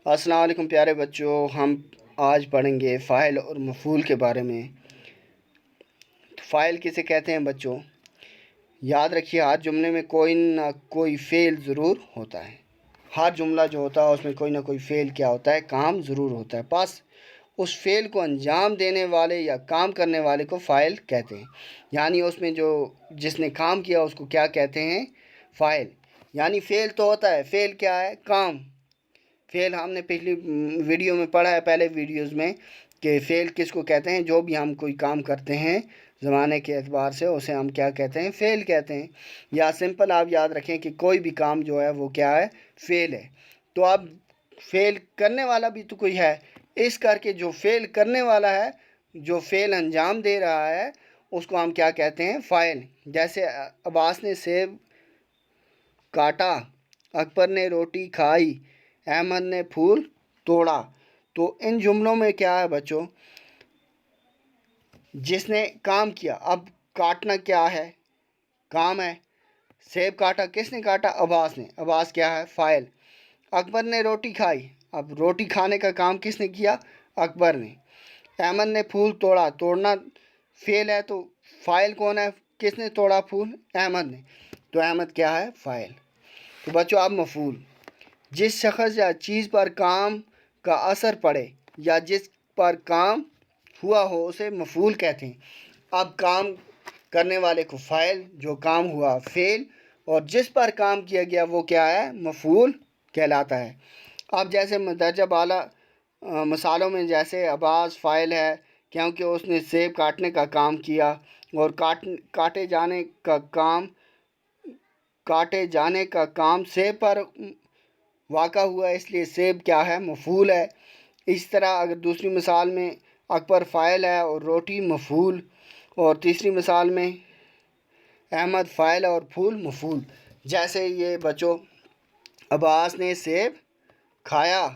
السلام علیکم پیارے بچوں، ہم آج پڑھیں گے فاعل اور مفعول کے بارے میں۔ فاعل کسے کہتے ہیں بچوں؟ یاد رکھیے، ہر جملے میں کوئی نہ کوئی فعل ضرور ہوتا ہے۔ ہر جملہ جو ہوتا ہے اس میں کوئی نہ کوئی فعل کیا ہوتا ہے؟ کام ضرور ہوتا ہے۔ بس اس فعل کو انجام دینے والے یا کام کرنے والے کو فاعل کہتے ہیں۔ یعنی اس میں جس نے کام کیا اس کو کیا کہتے ہیں؟ فاعل۔ یعنی فعل تو ہوتا ہے، فعل کیا ہے؟ کام۔ فعل ہم نے پچھلی ویڈیو میں پڑھا ہے، پہلے ویڈیوز میں، کہ فعل کس کو کہتے ہیں؟ جو بھی ہم کوئی کام کرتے ہیں زمانے کے اعتبار سے اسے ہم کیا کہتے ہیں؟ فعل کہتے ہیں۔ یا سمپل آپ یاد رکھیں کہ کوئی بھی کام جو ہے وہ کیا ہے؟ فعل ہے۔ تو اب فعل کرنے والا بھی تو کوئی ہے، اس کر کے جو فعل کرنے والا ہے، جو فعل انجام دے رہا ہے، اس کو ہم کیا کہتے ہیں؟ فاعل۔ جیسے عباس نے سیب کاٹا، اکبر نے روٹی کھائی، احمد نے پھول توڑا۔ تو ان جملوں میں کیا ہے بچوں؟ جس نے کام کیا۔ اب کاٹنا کیا ہے؟ کام ہے۔ سیب کاٹا، کس نے کاٹا؟ عباس نے۔ عباس کیا ہے؟ فاعل۔ اکبر نے روٹی کھائی، اب روٹی کھانے کا کام کس نے کیا؟ اکبر نے۔ احمد نے پھول توڑا، توڑنا فعل ہے تو فاعل کون ہے؟ کس نے توڑا پھول؟ احمد نے۔ تو احمد کیا ہے؟ فاعل۔ تو بچوں اب مفعول، جس شخص یا چیز پر کام کا اثر پڑے یا جس پر کام ہوا ہو اسے مفعول کہتے ہیں۔ اب کام کرنے والے کو فاعل، جو کام ہوا فعل، اور جس پر کام کیا گیا وہ کیا ہے؟ مفعول کہلاتا ہے۔ اب جیسے مندرجہ بالا مثالوں میں جیسے عباس فاعل ہے کیونکہ اس نے سیب کاٹنے کا کام کیا، اور کاٹے جانے کا کام سیب پر واقع ہوا، اس لیے سیب کیا ہے؟ مفعول ہے۔ اس طرح اگر دوسری مثال میں اکبر فاعل ہے اور روٹی مفعول، اور تیسری مثال میں احمد فاعل اور پھول مفعول۔ جیسے یہ بچوں، عباس نے سیب کھایا،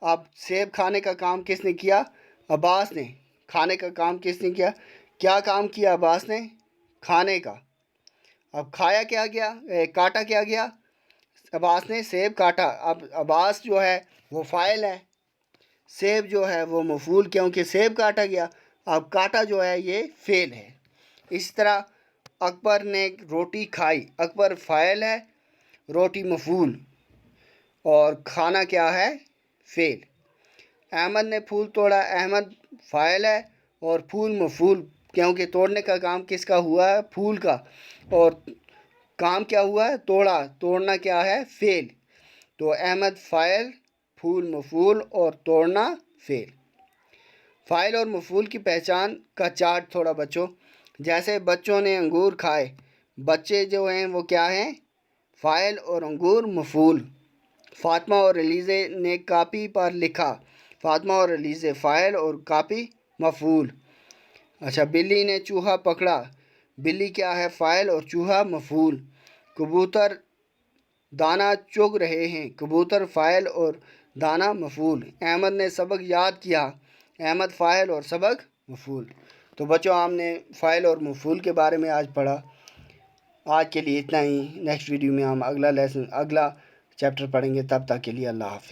اب سیب کھانے کا کام کس نے کیا؟ عباس نے۔ کھانے کا کام کس نے کیا؟ کیا کام کیا عباس نے؟ کھانے کا۔ اب کھایا کیا گیا؟ کاٹا کیا گیا؟ عباس نے سیب کاٹا۔ اب عباس جو ہے وہ فاعل ہے، سیب جو ہے وہ مفعول کیونکہ سیب کاٹا گیا۔ اب کاٹا جو ہے یہ فعل ہے۔ اس طرح اکبر نے روٹی کھائی، اکبر فاعل ہے، روٹی مفعول، اور کھانا کیا ہے؟ فعل۔ احمد نے پھول توڑا، احمد فاعل ہے اور پھول مفعول کیونکہ توڑنے کا کام کس کا ہوا ہے؟ پھول کا، اور کام کیا ہوا ہے؟ توڑا، توڑنا کیا ہے؟ فعل۔ تو احمد فاعل، پھول مفعول اور توڑنا فعل۔ فاعل اور مفعول کی پہچان کا چارٹ تھوڑا بچوں۔ جیسے بچوں نے انگور کھائے، بچے جو ہیں وہ کیا ہیں؟ فاعل اور انگور مفعول۔ فاطمہ اور علیزہ نے کاپی پر لکھا، فاطمہ اور علیزہ فاعل اور کاپی مفعول۔ اچھا، بلی نے چوہا پکڑا، بلی کیا ہے؟ فاعل اور چوہا مفعول۔ کبوتر دانہ چگ رہے ہیں، کبوتر فاعل اور دانہ مفعول۔ احمد نے سبق یاد کیا، احمد فاعل اور سبق مفعول۔ تو بچوں ہم نے فاعل اور مفعول کے بارے میں آج پڑھا۔ آج کے لیے اتنا ہی۔ نیکسٹ ویڈیو میں ہم اگلا چیپٹر پڑھیں گے، تب تک کے لیے اللہ حافظ۔